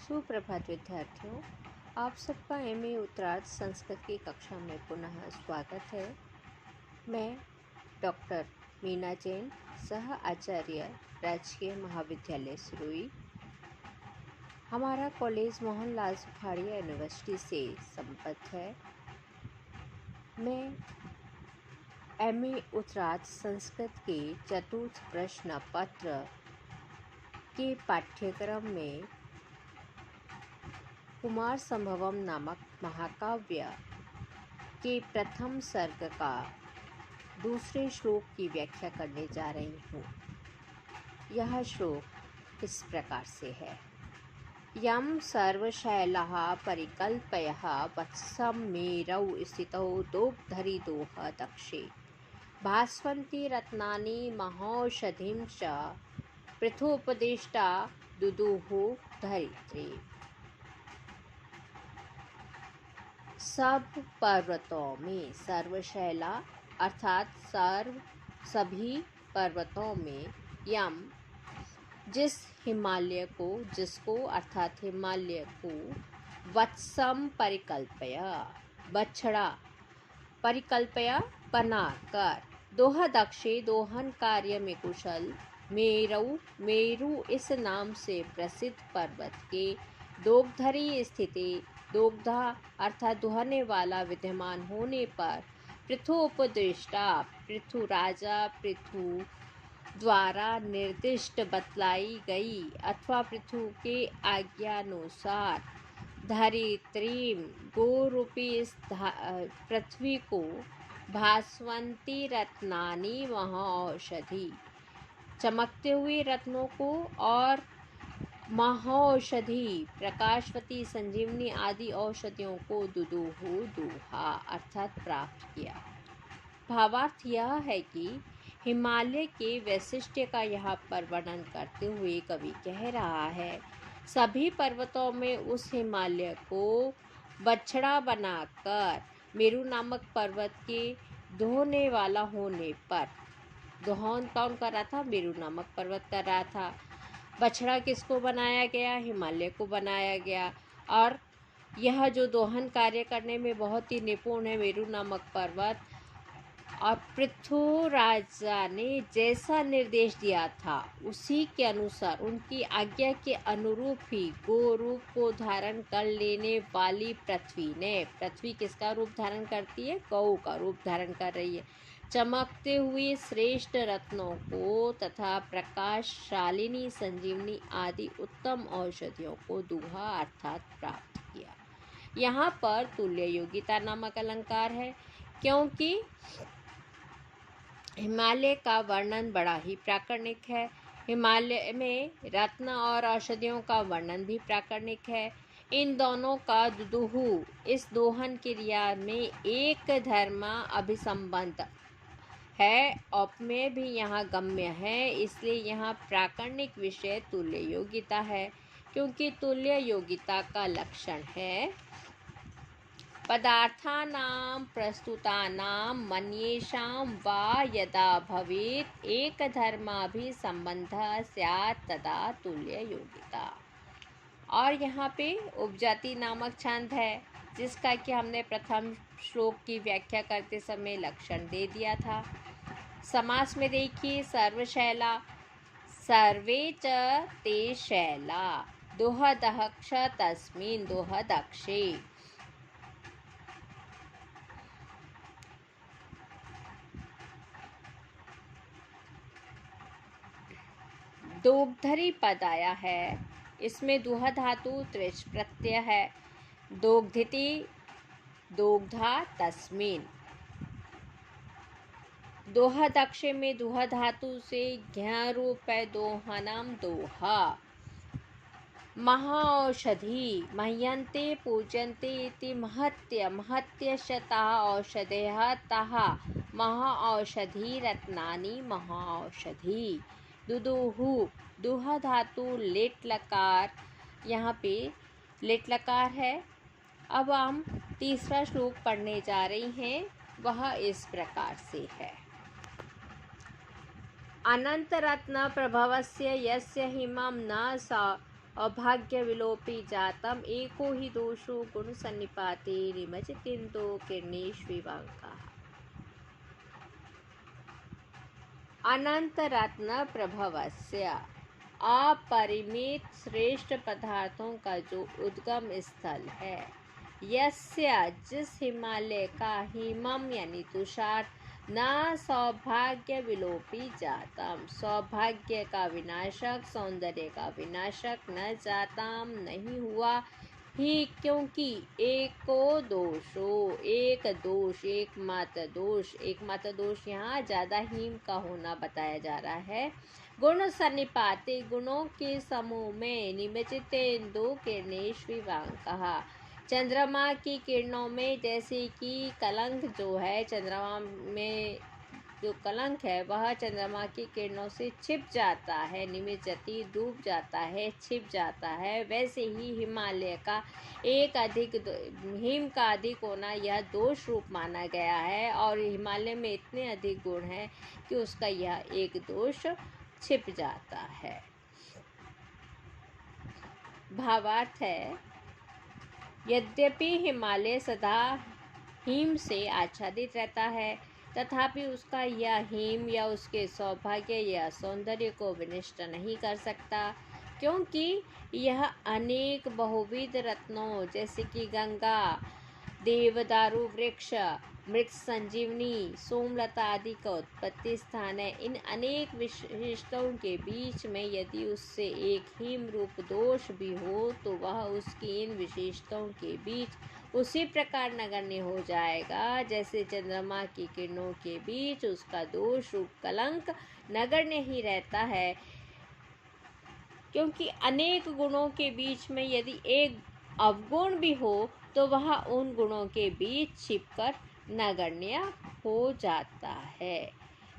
सुप्रभात विद्यार्थियों, आप सबका एमए उत्तरार्ध संस्कृत की कक्षा में पुनः स्वागत है। मैं डॉक्टर मीना जैन, सह आचार्य, राजकीय महाविद्यालय सिरोही। हमारा कॉलेज मोहनलाल सुखाड़िया यूनिवर्सिटी से संबद्ध है। मैं एमए उत्तरार्ध संस्कृत के चतुर्थ प्रश्न पत्र के पाठ्यक्रम में कुमार संभवम नामक महाकाव्य के प्रथम सर्ग का दूसरे श्लोक की व्याख्या करने जा रही हूँ। यह श्लोक इस प्रकार से है। यम सर्वशैलः परिकल्पयः वत्सं मेरौ स्थितौ दोग्धरि दोह दक्षे भास्वन्ति रत्नानि महौषधिं च पृथोपदिष्टा दुदुहु धरित्री। सब पर्वतों में, सर्वशैला अर्थात सभी पर्वतों में, यम जिसको अर्थात हिमालय को, वत्सम परिकल्पया बछड़ा, परिकल्पया बनाकर, दोह दक्षे दोहन कार्य में कुशल, मेरु इस नाम से प्रसिद्ध पर्वत के दोग्धरी स्थिति, दोग्धा अर्थात दुहने वाला विद्यमान होने पर, पृथुपदिष्टा पृथु राजा पृथु द्वारा निर्दिष्ट बतलाई गई अथवा पृथु के आज्ञानुसार धरित्रीम गोरूपी पृथ्वी को, भास्वंती रत्नानि महौषधि चमकते हुए रत्नों को, और महौषधि प्रकाशवती संजीवनी आदि औषधियों को दुदुहु दुहा अर्थात प्राप्त किया। भावार्थ यह है कि हिमालय के वैशिष्ट्य का यहाँ पर वर्णन करते हुए कवि कह रहा है, सभी पर्वतों में उस हिमालय को बछड़ा बनाकर मेरु नामक पर्वत के दोहने वाला होने पर, दोहन कौन कर रहा था? मेरु नामक पर्वत कर रहा था। बछड़ा किसको बनाया गया? हिमालय को बनाया गया। और यह जो दोहन कार्य करने में बहुत ही निपुण है मेरु नामक पर्वत, और पृथु राजा ने जैसा निर्देश दिया था उसी के अनुसार, उनकी आज्ञा के अनुरूप ही गोरूप को धारण कर लेने वाली पृथ्वी किसका रूप धारण करती है? गौ का रूप धारण कर रही है। चमकते हुए श्रेष्ठ रत्नों को तथा प्रकाशशालिनी संजीवनी आदि उत्तम औषधियों को दुहा अर्थात प्राप्त किया। यहाँ पर तुल्य योगिता नामक अलंकार है, क्योंकि हिमालय का वर्णन बड़ा ही प्राकरणिक है। हिमालय में रत्न और औषधियों का वर्णन भी प्राकरणिक है। इन दोनों का दुदुहु इस दोहन क्रिया में एक धर्म अभिसंबंध है, औपमेय भी यहाँ गम्य है, इसलिए यहाँ प्राकरणिक विषय तुल्य योगिता है, क्योंकि तुल्य योगिता का लक्षण है पदार्थानां प्रस्तुतानां मन्येषां वा यदा भवेत् एक धर्माभिसंबंधः स्यात् तदा तुल्य योगिता। और यहाँ पे उपजाति नामक छंद है, जिसका कि हमने प्रथम श्लोक की व्याख्या करते समय लक्षण दे दिया था। समास में देखिए, सर्वशैला, सर्वे च ते शैला, दोह दक्ष तस्मिन् दोह दक्षे। दोग्धरी पद आया है, इसमें दुह धातु त्रिच प्रत्यय है। दोग्धिति दोग्धा तस्मिन्। दोह दक्षे में दुह धातु से ज्ञ रूप है, दोहनम दोहा। महाऔषधि मह्यन्ते पूज्यन्ते इति महत्य शतः औषधयः तः महाऔषधि रत्नानि महाऔषधि। दुदुहु दुह धातु लेट लकार, यहाँ पे लेट लकार है। अब हम तीसरा श्लोक पढ़ने जा रही हैं, वह इस प्रकार से है। अनंत रत्न प्रभवस्य यस्य हिमं न अभाग्य विलोपी जातम एको ही दोषो गुण सन्निपाते निमज्जतेन्दो किरणेष्विवाङ्काः। अनंत रत्न प्रभवस्य अपरिमित श्रेष्ठ पदार्थों का जो उद्गम स्थल है, यस्य जिस हिमालय का हिमम यानी तुषार न सौभाग्य विलोपी जातम सौभाग्य का विनाशक सौंदर्य का विनाशक न जाताम नहीं हुआ ही, क्योंकि एको दोषो एकमात्र दोष यहाँ ज्यादा हीम का होना बताया जा रहा है। गुण सन्निपाते गुणों के समूह में निमज्जितेन्दु किरणेष्विवाङ्काः चंद्रमा की किरणों में जैसे कि कलंक जो है चंद्रमा में जो कलंक है वह चंद्रमा की किरणों से छिप जाता है, निमज्जति डूब जाता है, छिप जाता है, वैसे ही हिमालय का हिम का अधिक होना यह दोष रूप माना गया है और हिमालय में इतने अधिक गुण हैं कि उसका यह एक दोष छिप जाता है। भावार्थ है, यद्यपि हिमालय सदा हिम से आच्छादित रहता है तथापि उसका यह हिम या उसके सौभाग्य या सौंदर्य को विनष्ट नहीं कर सकता, क्योंकि यह अनेक बहुविध रत्नों जैसे कि गंगा, देवदारू वृक्ष, मृत संजीवनी, सोमलता आदि का उत्पत्ति स्थान है। इन अनेक विशेषताओं के बीच में यदि उससे एक हिम रूप दोष भी हो तो वह उसकी इन विशेषताओं के बीच उसी प्रकार नगण्य हो जाएगा जैसे चंद्रमा की किरणों के बीच उसका दोष रूप कलंक नगण्य ही रहता है, क्योंकि अनेक गुणों के बीच में यदि एक अवगुण भी हो तो वह उन गुणों के बीच छिपकर नगण्य हो जाता है।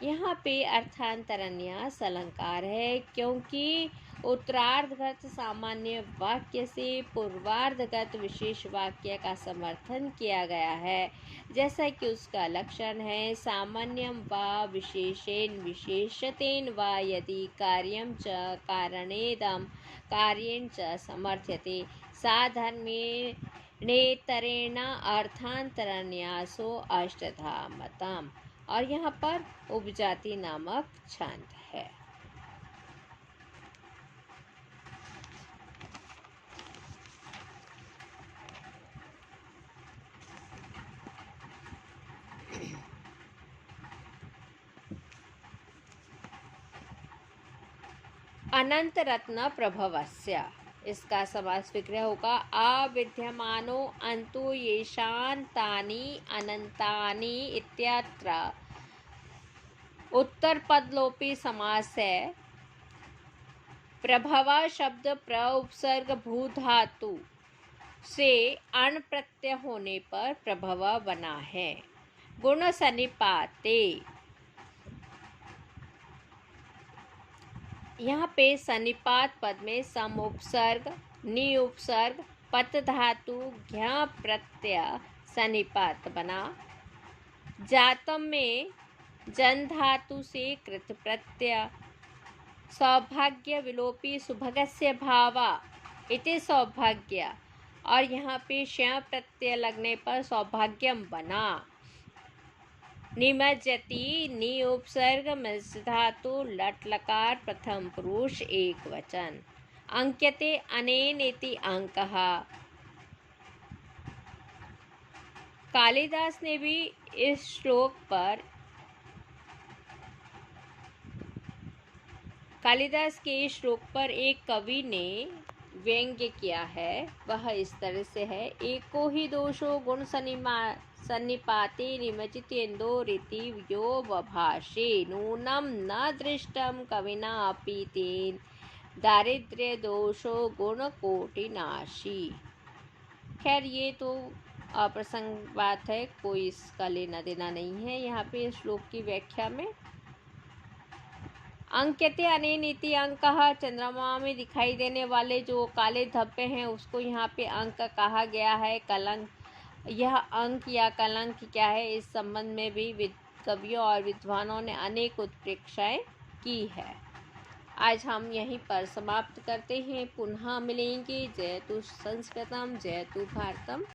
यहाँ पे अर्थांतरन्यास अलंकार है, क्योंकि उत्तरार्धगत सामान्य वाक्य से पूर्वार्धगत विशेष वाक्य का समर्थन किया गया है, जैसा कि उसका लक्षण है सामान्यम वा विशेषेण विशेषतेन वा यदि कार्यं च कारणेदं कार्येण च समर्थ्यते साधर्मेणेतरेण अर्थांतरन्यासो अष्टधा मतम्। और यहाँ पर उपजाति नामक छंद है। अनंत रत्न प्रभवस्य, इसका समास विग्रह होगा अविद्यमानो अंतु येषां तानि अनंतानि इत्यत्र। उत्तर पद लोपी समास है। प्रभवा शब्द प्र उपसर्ग भू धातु से अण प्रत्यय होने पर प्रभवा बना है। गुण सन्निपाते, यहाँ पे सन्निपात पद में सम उपसर्ग नि उपसर्ग पत धातु ज्ञ प्रत्यय सन्निपात बना। जातम में जन धातु से कृत प्रत्यय। सौभाग्य विलोपी सुभगस्य भावा इति सौभाग्य, और यहाँ पे श्य प्रत्यय लगने पर सौभाग्यम बना। निमज्जति नि उपसर्ग मिश्र धातु लट लकार प्रथम पुरुष एक वचन। अंक्यते अनेन इति अंकः। कालिदास ने भी इस श्लोक पर कालिदास के इस श्लोक पर एक कवि ने व्यंग्य किया है। वह इस तरह से है, एको ही दोषो गुण सन्निपाते निमज्जितेन्दो रीति यो बभाषे नूनम न दृष्टम कविना अपि तेन दारिद्र्य दोषो गुण कोटिनाशी। खैर ये तो अप्रसंग बात है, कोई इसका लेना देना नहीं है। यहाँ पे श्लोक की व्याख्या में अंक्यते अनेन इति अंकः, चंद्रमा में दिखाई देने वाले जो काले धब्बे हैं उसको यहाँ पे अंक कहा गया है। कलंक, यह अंक या कलंक क्या है, इस संबंध में भी कवियों और विद्वानों ने अनेक उत्प्रेक्षाएं की है। आज हम यहीं पर समाप्त करते हैं। पुनः मिलेंगे। जयतु संस्कृतम जयतु भारतम।